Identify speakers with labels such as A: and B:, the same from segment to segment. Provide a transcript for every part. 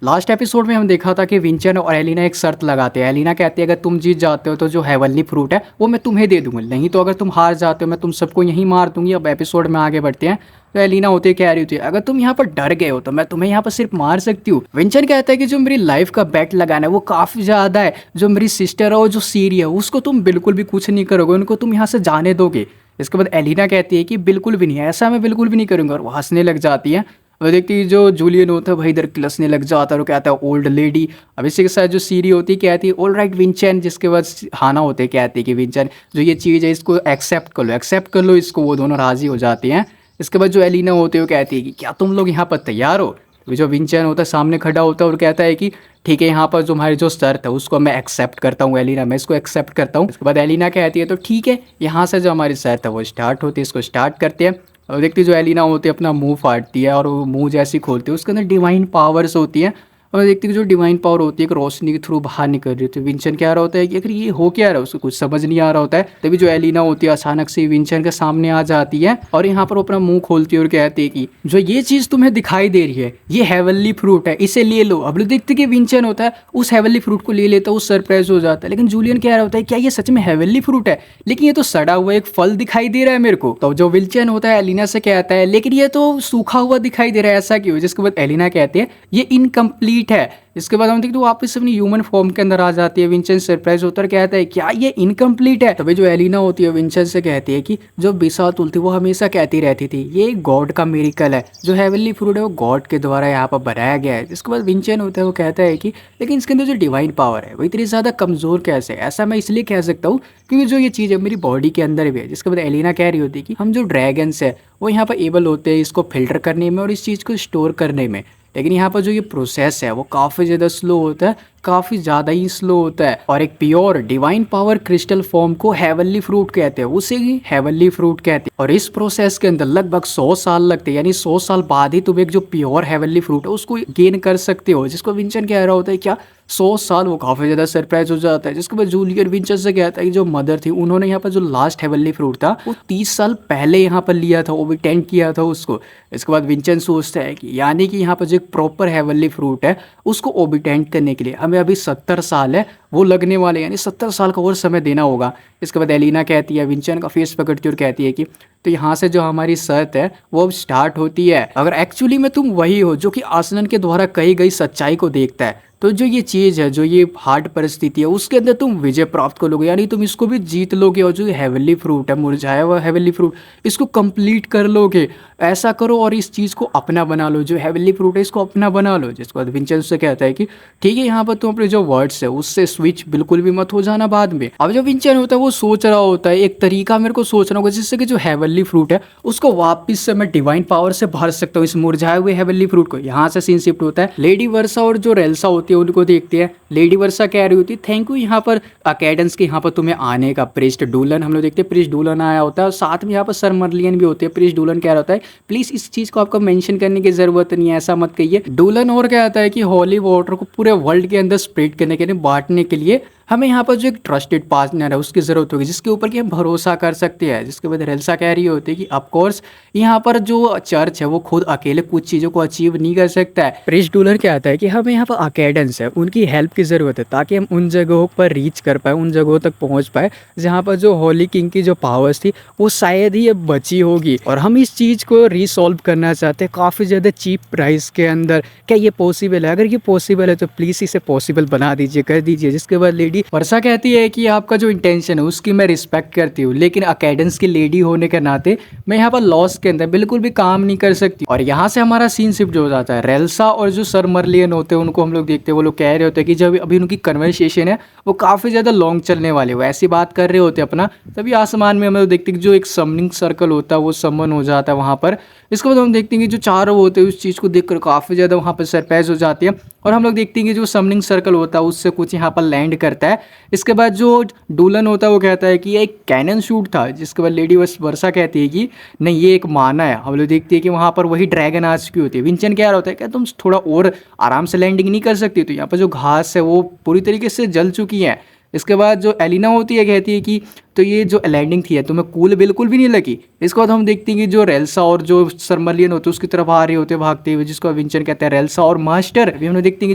A: Last episode में हम देखा था कि विंचन और एलिना एक शर्त लगाते हैं। एलिना कहती है अगर तुम जीत जाते हो तो जो हेवनली फ्रूट है वो मैं तुम्हें दे दूंगा, नहीं तो अगर तुम हार जाते हो मैं तुम सबको यहीं मार दूंगी। अब एपिसोड में आगे बढ़ते हैं तो एलिना होती है कह रही होती है अगर तुम यहाँ पर डर गए हो तो मैं तुम्हें यहाँ पर सिर्फ मार सकती हूँ। विंचन कहता है कि जो मेरी लाइफ का बेट लगाना है वो काफी ज्यादा है, जो मेरी सिस्टर है और जो सीरी है उसको तुम बिल्कुल भी कुछ नहीं करोगे, उनको तुम यहाँ से जाने दोगे। इसके बाद एलिना कहती है कि बिल्कुल भी नहीं, ऐसा मैं बिल्कुल भी नहीं करूंगा, और वो हंसने लग जाती है। और देखती है जो जूलियन होता है भाई इधर किलसने लग जाता है और कहता है ओल्ड लेडी। अब इसी के साथ जो सीरी होती है कहती है ऑल राइट विंचन, जिसके बाद हाना होते हैं कहती है कि विंचन जो ये चीज़ है इसको एक्सेप्ट कर लो इसको। वो दोनों राजी हो जाते हैं। इसके बाद जो एलिना होती है वो कहती है कि क्या तुम लोग यहाँ पर तैयार हो। तो जो विंचन होता है सामने खड़ा होता है और कहता है कि ठीक है यहाँ पर जो हमारी जो शर्त है उसको मैं एक्सेप्ट करता हूँ एलिना, मैं इसको एक्सेप्ट करता हूँ। उसके बाद एलिना कहती है तो ठीक है, यहाँ से जो हमारी शर्त है वो स्टार्ट होती है, इसको स्टार्ट करते हैं। और देखती जो एलिना होती है अपना मुंह फाड़ती है और वो मुंह जैसी खोलती है उसके अंदर डिवाइन पावर्स होती हैं। और देखती कि जो डिवाइन पावर होती है एक रोशनी के थ्रू बाहर निकल रही होती है। विंचन क्या रहा होता है कि अगर ये हो क्या रहा है उसको कुछ समझ नहीं आ रहा होता है। तभी जो एलिना होती है अचानक से विंचन के सामने आ जाती है और यहाँ पर अपना मुंह खोलती है और कहती है कि जो ये चीज तुम्हें दिखाई दे रही है ये हेवनली फ्रूट है, इसे ले लो। अब लोग देखते कि विंचन होता है उस हेवनली फ्रूट को ले लेता है, उस सरप्राइज हो जाता है। लेकिन जूलियन कह रहा होता है क्या ये सच में हेवनली फ्रूट है, लेकिन ये तो सड़ा हुआ एक फल दिखाई दे रहा है मेरे को। तो जो विंचन होता है एलिना से कहता है लेकिन ये तो सूखा हुआ दिखाई दे रहा है, ऐसा क्यों। जिसके बाद एलिना कहती है ये इनकम्प्लीट है। इसके बाद हम देखते तो वापस अपनी ह्यूमन फॉर्म के अंदर आ जाती है। विंचन सरप्राइज होता है कहता है क्या ये इनकम्प्लीट है। तभी जो एलिना होती है विंचन से कहती है कि जो बिसातुल थी वो हमेशा कहती रहती थी ये गॉड का मिरेकल है, जो हेवनली फ्रूट है वो गॉड के द्वारा यहाँ पर बनाया गया है। जिसके बाद विंचन होता है वो कहता है कि लेकिन इसके अंदर जो डिवाइन पावर है वो इतनी ज़्यादा कमज़ोर कैसे है। ऐसा मैं इसलिए कह सकता हूँ क्योंकि जो ये चीज़ है मेरी बॉडी के अंदर भी है। जिसके बाद एलिना कह रही होती है कि हम जो ड्रैगन्स है वो यहाँ पर एबल होते हैं इसको फिल्टर करने में और इस चीज़ को स्टोर करने में, लेकिन यहाँ पर जो ये प्रोसेस है वो काफ़ी ज़्यादा स्लो होता है, काफ़ी ज़्यादा ही स्लो होता है। और एक pure divine power crystal form को हेवनली फ्रूट कहते हैं, उसे ही हेवनली फ्रूट कहते हैं। और इस प्रोसेस के अंदर लगभग 100 साल लगते हैं, यानी 100 साल बाद ही तुम एक जो प्योर हेवनली फ्रूट है उसको गेन कर सकते हो। जिसको विंचन कह रहा होता है क्या 100 साल, वो काफ़ी ज़्यादा सरप्राइज हो जाता है। जिसके बाद जूलियन विंचन से कहता है कि जो मदर थी उन्होंने यहाँ पर जो लास्ट हेवनली फ्रूट था वो 30 साल पहले यहाँ पर लिया था, ओबिटेंट किया था उसको। इसके बाद विंचन सोचता है कि यानी कि यहाँ पर जो एक प्रॉपर हेवनली फ्रूट है उसको ओबिटेंट करने के लिए हमें अभी 70 साल है वो लगने वाले, यानी 70 साल का और समय देना होगा। इसके बाद एलिना कहती है विंचन का फेस पकड़ती है और कहती है कि तो यहाँ से जो हमारी शर्त है वो अब स्टार्ट होती है। अगर एक्चुअली में तुम वही हो जो कि आसनन के द्वारा कही गई सच्चाई को देखता है तो जो ये चीज़ है, जो ये हार्ड परिस्थिति है उसके अंदर तुम विजय प्राप्त करोगे, यानी तुम इसको भी जीत लोगे। और जो हेवनली फ्रूट है मुरझाया हुआ हेवनली फ्रूट इसको कंप्लीट कर लोगे। ऐसा करो और इस चीज़ को अपना बना लो, जो हेवनली फ्रूट है इसको अपना बना लो। जिसके बाद विंचन से कहता है कि ठीक है यहाँ पर तुम अपने जो वर्ड्स है उससे स्विच बिल्कुल भी मत हो जाना बाद में। अब जो विंचन होता है वो सोच रहा होता है एक तरीका मेरे को सोचना होगा जिससे कि जो हेवनली फ्रूट है उसको वापस से मैं डिवाइन पावर से भर सकता हूँ इस मुरझाए हुए हेवनली फ्रूट को। यहाँ से सीन शिफ्ट होता है, लेडी वर्षा और जो रेल्सा होती है उनको देखते हैं। लेडी वर्षा कह रही होती है थैंक यू यहाँ पर अकेडेंस के यहाँ पर तुम्हें आने का। प्रिस्ट डूलन हम लोग देखते हैं प्रिस्ट डूलन आया होता है और साथ में यहाँ पर सर मर्लियन भी होते हैं। प्रिस्ट डूलन कह रहा होता है प्लीज इस चीज को आपको मेंशन करने की जरूरत नहीं है, ऐसा मत कहिए। डूलन और कहता है कि होली वाटर को पूरे वर्ल्ड के अंदर स्प्रेड करने के लिए, बांटने के लिए हमें यहाँ पर जो एक ट्रस्टेड पार्टनर है उसकी ज़रूरत होगी जिसके ऊपर कि हम भरोसा कर सकते हैं। जिसके बाद रेल्सा कह रही होती है कि ऑफकोर्स यहाँ पर जो चर्च है वो खुद अकेले कुछ चीज़ों को अचीव नहीं कर सकता है। प्रिस्ट डूलर कहता है कि हमें यहाँ पर अकेडेंस है उनकी हेल्प की ज़रूरत है ताकि हम उन जगहों पर रीच कर पाए, उन जगहों तक पहुँच पाए जहाँ पर जो होली किंग की जो पावर्स थी वो शायद ही अब बची होगी। और हम इस चीज़ को रिसॉल्व करना चाहते हैं काफ़ी ज़्यादा चीप प्राइस के अंदर। क्या ये पॉसिबल है? अगर ये पॉसिबल है तो प्लीज़ इसे पॉसिबल बना दीजिए, कर दीजिए। जिसके बाद लेडी वर्षा कहती है कि आपका जो इंटेंशन है उसकी मैं रिस्पेक्ट करती हूँ, लेकिन अकेडेंस की लेडी होने के नाते मैं यहाँ पर लॉस के अंदर बिल्कुल भी काम नहीं कर सकती। और यहाँ से हमारा सीन शिफ्ट हो जाता है। रेल्सा और जो सर मर्लियन होते हैं उनको हम लोग देखते हैं, वो लोग कह रहे होते हैं कि जब अभी उनकी कन्वर्सेशन है वो काफ़ी ज़्यादा लॉन्ग चलने वाले, वो ऐसी बात कर रहे होते हैं अपना। तभी आसमान में हम लोग देखते हैं कि जो एक समनिंग सर्कल होता है वो समन हो जाता है वहाँ पर। इसके बाद हम देखते हैं कि जो चारों होते हैं उस चीज़ को देखकर काफ़ी ज़्यादा वहाँ पर सरप्राइज हो जाती है। और हम लोग देखते हैं कि जो समनिंग सर्कल होता है उससे कुछ यहाँ पर लैंड करता है। इसके बाद जो डूलन होता है वो कहता है कि ये एक कैनन शूट था। जिसके बाद लेडी वर्षा कहती है कि नहीं ये एक माना है। हम लोग देखते हैं कि वहाँ पर वही ड्रैगन आ चुकी होती है। विंचन क्या होता है क्या तुम थोड़ा और आराम से लैंडिंग नहीं कर सकती? तो यहाँ पर जो घास है वो पूरी तरीके से जल चुकी है। इसके बाद जो एलिना होती है कहती है कि तो ये जो लैंडिंग थी है तुम्हें कूल बिल्कुल भी नहीं लगी। इसके बाद हम देखते हैं कि जो रेल्सा और जो सरमलियन होते हैं उसकी तरफ आ रहे होते हैं भागते हुए, जिसको विंचन कहते हैं रेल्सा और मास्टर। अभी हम देखते हैं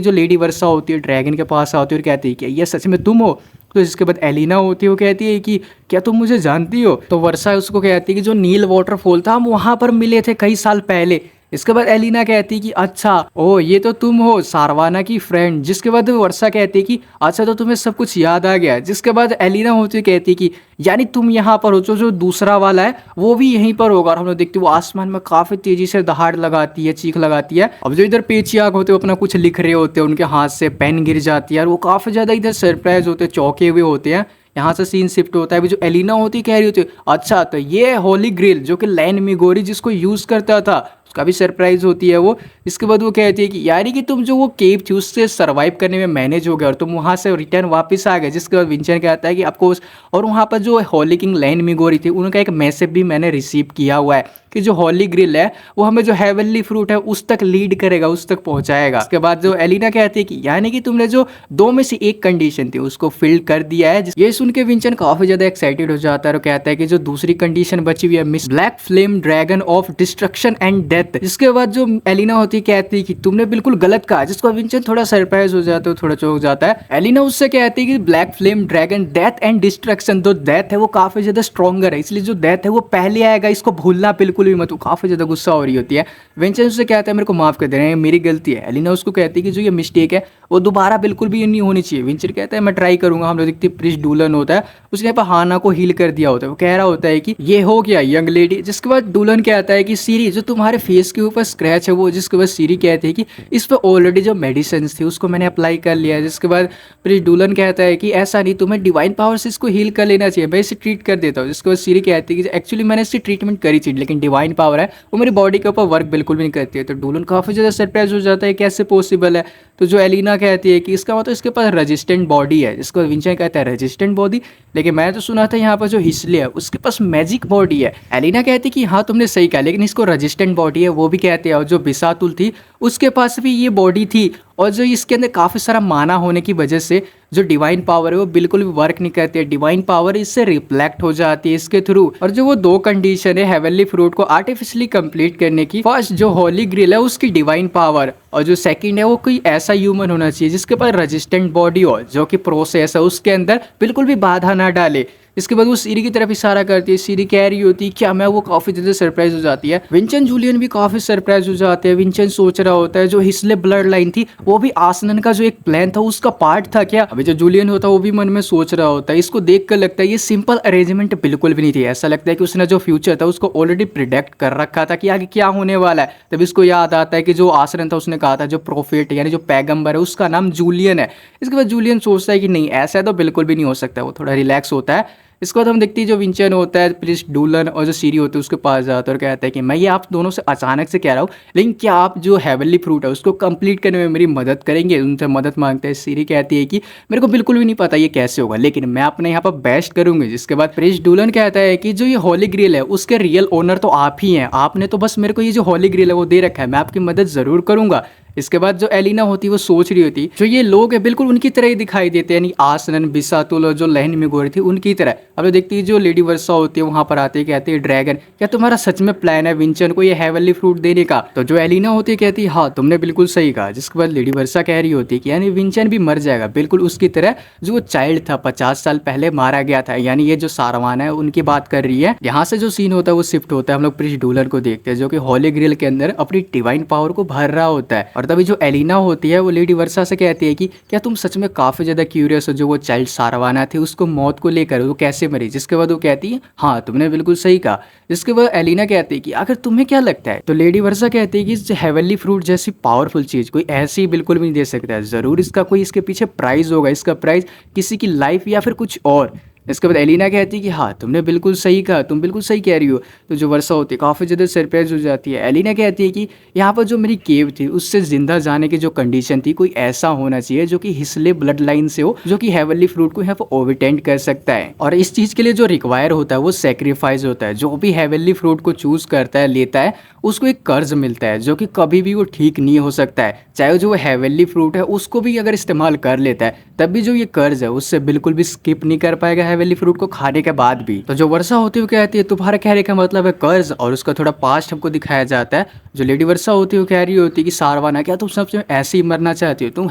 A: कि जो लेडी वर्सा होती है ड्रैगन के पास आती है और कहती है कि ये सच में तुम हो। तो इसके बाद एलिना होती है, वो कहती है कि क्या तुम मुझे जानती हो। तो वर्षा उसको कहती है कि जो नील वाटरफॉल था हम वहां पर मिले थे कई साल पहले। इसके बाद एलिना कहती कि अच्छा ओ ये तो तुम हो सारवाना की फ्रेंड। जिसके बाद वर्षा कहती कि अच्छा तो तुम्हें सब कुछ याद आ गया। जिसके बाद एलिना होती कहती कि यानी तुम यहाँ पर हो, जो दूसरा वाला है वो भी यहीं पर होगा। और हम लोग देखते वो आसमान में काफी तेजी से दहाड़ लगाती है, चीख लगाती है। अब जो इधर पेचियाग होते हैं अपना कुछ लिख रहे होते हैं, उनके हाथ से पेन गिर जाती है और वो काफी ज्यादा इधर सरप्राइज होते हैं, चौंके हुए होते हैं। यहाँ से सीन शिफ्ट होता है। अभी जो एलिना होती कह रही होती है अच्छा तो ये होली ग्रिल जो कि लैन मिगोरी जिसको यूज करता था उसका भी सरप्राइज होती है वो। इसके बाद वो कहती है कि यार कि तुम जो वो केव थी उससे सर्वाइव करने में मैनेज हो गया और तुम वहां से रिटर्न वापस आ गए। जिसके बाद विंचन कहता है कि आपको और वहां पर जो होली किंग लैन मिगोरी थी उनका एक मैसेज भी मैंने रिसीव किया हुआ है कि जो होली ग्रिल है वो हमें जो हेवनली फ्रूट है उस तक लीड करेगा, उस तक पहुंचाएगा। उसके बाद जो एलिना कहती है कि यानी कि तुमने जो दो में से एक कंडीशन थी उसको फिल कर दिया है। ये सुन के विंचन काफी ज्यादा एक्साइटेड हो जाता है और कहता है कि जो दूसरी कंडीशन बची हुई है miss black flame dragon of destruction and death. इसके बाद जो एलिना होती है कहती है कि तुमने बिल्कुल गलत कहा। जिसको विंचन थोड़ा सरप्राइज हो जाता है, थोड़ा चौंक जाता है। एलिना उससे कहती है कि black flame dragon death and destruction, जो डेथ है वो काफी ज्यादा स्ट्रॉन्गर है, इसलिए जो डेथ है वो पहले आएगा, इसको भूलना बिल्कुल भी मत। काफी ज्यादा गुस्सा हो रही होती है। विंचन उससे कहता है मेरे को माफ कर देना, मेरी गलती है। एलिना उसको कहती है कि जो ये मिस्टेक है वो दोबारा बिल्कुल भी नहीं होनी चाहिए। विंचन कहता है मैं ट्राई करूंगा। हम लोग देखते हैं प्रिंस डूलन होता है, उसने यहाँ पर हाना को हील कर दिया होता है। वो कह रहा होता है कि ये हो गया यंग लेडी। जिसके बाद डूलन कहता है कि सीरी जो तुम्हारे फेस के ऊपर स्क्रैच है वो, जिसके बाद सीरी कहती है कि इस पर ऑलरेडी जो मेडिसिन थी उसको मैंने अप्लाई कर लिया है। जिसके बाद प्रिंस डूलन कहता है कि ऐसा नहीं, तुम्हें डिवाइन पावर से इसको हील कर लेना चाहिए, मैं इसे ट्रीट कर देता हूँ। जिसके बाद सीरी कहती है कि एक्चुअली मैंने इसकी ट्रीटमेंट करी थी लेकिन डिवाइन पावर है वो मेरी बॉडी के ऊपर वर्क बिल्कुल भी नहीं करती है। तो डूलन काफी ज्यादा सरप्राइज हो जाता है कैसे पॉसिबल है। तो जो एलिना कहती है कि इसका मतलब इसके पास रेजिस्टेंट बॉडी है। जिसको विंचन कहता है रेजिस्टेंट बॉडी, लेकिन मैं तो सुना था यहाँ पर जो हिस्ले है उसके पास मैजिक बॉडी है। एलिना कहती है कि हाँ तुमने सही कहा, लेकिन इसको रेजिस्टेंट बॉडी है वो भी कहते हैं। और जो बिसातुल थी उसके पास भी ये बॉडी थी और जो इसके अंदर काफी सारा माना होने की वजह से जो डिवाइन पावर है वो बिल्कुल भी वर्क नहीं करती है। डिवाइन पावर इससे रिफ्लेक्ट हो जाती है इसके थ्रू। और जो वो दो कंडीशन है हेवनली फ्रूट को आर्टिफिशियली कंप्लीट करने की, फर्स्ट जो होली ग्रिल है उसकी डिवाइन पावर, और जो सेकंड है वो कोई ऐसा ह्यूमन होना चाहिए जिसके पास रेजिस्टेंट बॉडी हो, जो कि प्रोसेस है उसके अंदर बिल्कुल भी बाधा ना डाले। इसके बाद वो सीरी की तरफ इशारा करती है, सीरी कह रही होती है क्या मैं, वो काफी ज्यादा सरप्राइज हो जाती है। विंचन जूलियन भी काफी सरप्राइज हो जाते हैं। विंचन सोच रहा होता है जो हिस्ले ब्लड लाइन थी वो भी आसनन का जो एक प्लान था उसका पार्ट था क्या। अभी जो जूलियन होता है वो भी मन में सोच रहा होता है। इसको देख कर लगता है ये सिंपल अरेंजमेंट बिल्कुल भी नहीं थी। ऐसा लगता है कि उसने जो फ्यूचर था उसको ऑलरेडी प्रिडिक्ट कर रखा था कि आगे क्या होने वाला है। तब इसको याद आता है कि जो आसनन था उसने कहा था जो प्रोफेट यानी जो पैगंबर है उसका नाम जूलियन है। इसके बाद जूलियन सोचता है कि नहीं ऐसा तो बिल्कुल भी नहीं हो सकता। वो थोड़ा रिलैक्स होता है। इसके बाद हम देखते हैं जो विंचन होता है प्रिंस डूलन और जो सीरी होते हैं उसके पास जाता है और कहता है कि मैं ये आप दोनों से अचानक से कह रहा हूँ, लेकिन क्या आप जो हेवनली फ्रूट है उसको कंप्लीट करने में मेरी मदद करेंगे। उनसे मदद मांगते हैं। सीरी कहती है कि मेरे को बिल्कुल भी नहीं पता ये कैसे होगा, लेकिन मैं अपने यहाँ पर बेस्ट करूंगी। जिसके बाद प्रिंस डूलन कहता है कि जो ये होली ग्रिल है उसके रियल ओनर तो आप ही हैं, आपने तो बस मेरे को ये जो होली ग्रिल है वो दे रखा है, मैं आपकी मदद जरूर करूंगा। इसके बाद जो एलिना होती है वो सोच रही होती जो ये लोग है बिल्कुल उनकी तरह ही दिखाई देते हैं, यानी आसनन बिसातुल और जो लहन मिगोरी थी उनकी तरह। अब देखती है जो लेडी वर्षा होती है वहां पर आते हैं, कहते हैं ड्रैगन क्या तुम्हारा सच में प्लान है विंचन को ये हेवनली फ्रूट देने का। तो जो एलिना होती है कहती है हाँ तुमने बिल्कुल सही कहा। जिसके बाद लेडी वर्षा कह रही होती है कि यानी विंचन भी मर जाएगा बिल्कुल उसकी तरह जो वो चाइल्ड था 50 साल पहले मारा गया था, यानी ये जो सारवाना है उनकी बात कर रही है। यहाँ से जो सीन होता है वो शिफ्ट होता है, हम लोग प्रिंस डूलन को देखते हैं जो कि होली ग्रिल के अंदर अपनी डिवाइन पावर को भर रहा होता है। और तभी जो एलिना होती है वो लेडी वर्षा से कहती है कि क्या तुम सच में काफी ज्यादा क्यूरियस हो जो वो चाइल्ड सारवाना थी उसको मौत को लेकर वो कैसे मरी। जिसके बाद वो कहती है हाँ तुमने बिल्कुल सही कहा। जिसके बाद एलिना कहती है कि आखिर तुम्हें क्या लगता है। तो लेडी वर्षा कहती है कि हेवनली फ्रूट जैसी पावरफुल चीज कोई ऐसी बिल्कुल भी नहीं दे सकता है, जरूर इसका कोई इसके पीछे प्राइज होगा, इसका प्राइज किसी की लाइफ या फिर कुछ और। इसके बाद एलिना कहती है कि हाँ तुमने बिल्कुल सही कहा, तुम बिल्कुल सही कह रही हो। तो जो वर्षा होती है काफ़ी ज़्यादा सरप्राइज हो जाती है। एलिना कहती है कि यहाँ पर जो मेरी केव थी उससे ज़िंदा जाने की जो कंडीशन थी, कोई ऐसा होना चाहिए जो कि हिस्ले ब्लड लाइन से हो, जो कि हेवनली फ्रूट को यहाँ पर ओवरटेंड कर सकता है। और इस चीज़ के लिए जो रिक्वायर होता है वो सेक्रीफाइस होता है। जो भी हेवनली फ्रूट को चूज़ करता है, लेता है, उसको एक कर्ज मिलता है जो कि कभी भी वो ठीक नहीं हो सकता है। चाहे वो जो हेवनली फ्रूट है उसको भी अगर इस्तेमाल कर लेता है, तब भी जो ये कर्ज है उससे बिल्कुल भी स्किप नहीं कर पाएगा हेवनली फ्रूट को खाने के बाद भी। तो जो वर्षा होती है वो कहती है तुम्हारा कहने का मतलब है कर्ज, और उसका थोड़ा पास्ट हमको दिखाया जाता है। जो लेडी वर्षा होती है वो कह रही होती है कि सारवाना क्या तुम सबसे ऐसे ही मरना चाहती हो, तुम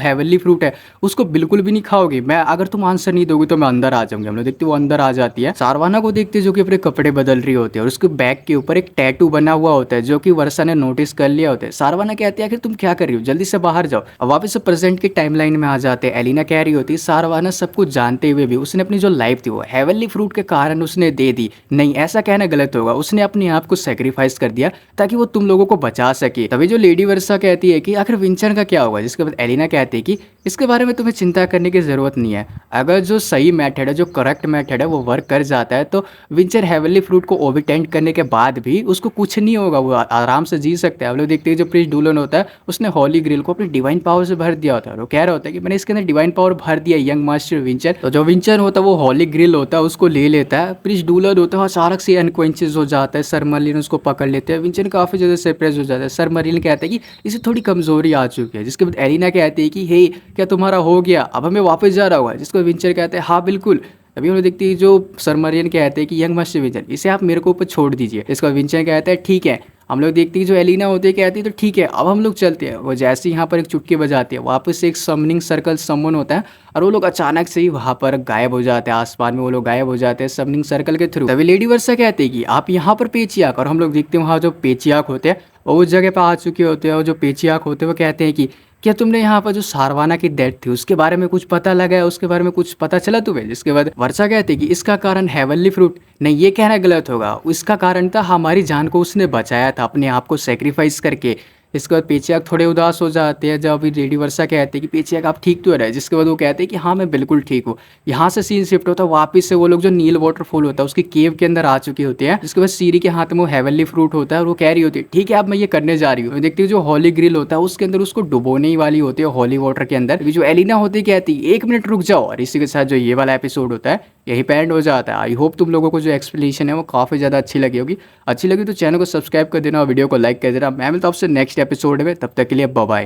A: हेवनली फ्रूट है उसको बिल्कुल भी नहीं खाओगी, मैं अगर तुम आंसर नहीं दोगी तो मैं अंदर आ जाऊंगी। हम लोग देखते वो अंदर आ जाती है, सारवाना को देखते जो कि अपने कपड़े बदल रही होती है और उसके बैक के ऊपर एक टैटू बना हुआ होता है जो कि वर्षा ने नोटिस कर लिया होता है। सारवाना कहती है कि तुम क्या कर रही हो, जल्दी से बाहर जाओ। अब वापस से प्रेजेंट की टाइमलाइन में आ जाते हैं। एलिना कह रही होती है सारवाना सब कुछ जानते हुए भी उसने अपनी जो लाइफ थी वो हेवनली फ्रूट के कारण उसने दे दी। नहीं, ऐसा कहना गलत होगा, उसने अपने आप को सेक्रीफाइस कर दिया ताकि वो तुम लोगों को बचा सके। तभी जो लेडी वर्षा कहती है कि आखिर विंचर का क्या होगा, जिसके बाद एलिना कहती है कि इसके बारे में तुम्हें चिंता करने की ज़रूरत नहीं है। अगर जो सही मेथड है, जो करेक्ट मेथड है वो वर्क कर जाता है तो विंचर हेवनली फ्रूट को ओवरटेंड करने के बाद भी उसको कुछ नहीं होगा, वो आराम से जी सकते हैं। आप लोग देखते हैं जो प्रिंस डूलन होता है उसने हॉली ग्रिल को अपनी डिवाइन पावर से भर दिया होता है। वो कह रहा होता है कि मैंने इसके अंदर डिवाइन पावर भर दिया यंग मास्टर विंचर। तो जो विंचर होता है वो हॉली ग्रिल होता है उसको ले लेता है। प्रिंस डूलन होता है अचानक से अनकॉन्शियस हो जाता है, सर मर्लिन उसको पकड़ लेते हैं। विंचर काफ़ी ज़्यादा सरप्राइज हो जाता है। सर मर्लिन कहता है कि इसे थोड़ी कमजोरी आ चुकी है, जिसके बाद एलिना कहती है कि हे क्या तुम्हारा हो गया, अब हमें वापस जा रहा होगा। जिसको विंचर कहते हैं हाँ बिल्कुल। अभी हम लोग देखते हैं जो सरमरियन कहते हैं कि यंग मास्टर विंचर इसे आप मेरे को ऊपर छोड़ दीजिए। इसका विंचर कहता है ठीक है। हम लोग देखते हैं जो एलिना होती है कहती है तो ठीक है अब हम लोग चलते हैं। वो जैसे ही यहाँ पर एक चुटकी बजाती है वापस से एक समनिंग सर्कल समन होता है और वो लोग अचानक से ही वहाँ पर गायब हो जाते हैं। आसमान में वो लोग गायब हो जाते हैं समनिंग सर्कल के थ्रू। तभी लेडी वर्षा कहते हैं कि आप यहाँ पर पेचियाक, और हम लोग देखते हैं वहाँ जो पेचियाक होते हैं वो उस जगह पर आ चुके होते हैं। और जो पेचियाक होते हैं वो कहते हैं कि क्या तुमने यहाँ पर जो सारवाना की डेथ थी उसके बारे में कुछ पता लगा है, उसके बारे में कुछ पता चला तुम्हें। जिसके बाद वर्षा कहती कि इसका कारण हेवनली फ्रूट नहीं, ये कहना गलत होगा, इसका कारण था हमारी जान को उसने बचाया था अपने आप को सेक्रीफाइस करके। इसके बाद पेचियाक थोड़े उदास हो जाते हैं जब अभी लेडी वर्षा कहते हैं कि पेचियाक आप ठीक तो रहे। जिसके बाद वो कहते हैं कि हाँ मैं बिल्कुल ठीक हूँ। यहाँ से सीन शिफ्ट होता है वापस से वो लोग जो नील वाटरफॉल होता है उसकी केव के अंदर आ चुके होते हैं। जिसके बाद सीरी के हाथ में वो हेवनली फ्रूट होता है और वो कह रही होती है ठीक है अब मैं ये करने जा रही हूँ। देखती हूँ जो हॉली ग्रिल होता है उसके अंदर उसको डुबोने ही वाली होती है हॉली वाटर के अंदर। जो एलिना होती है कहती है 1 मिनट रुक जाओ, और इसी के साथ जो ये वाला एपिसोड होता है यही पे एंड हो जाता है। आई होप तुम लोगों को जो एक्सप्लेनेशन है वो काफ़ी ज़्यादा अच्छी लगी होगी। अच्छी लगी तो चैनल को सब्सक्राइब कर देना और वीडियो को लाइक कर देना। मैं मिलता हूं आपसे नेक्स्ट एपिसोड में, तब तक के लिए बाय बाय।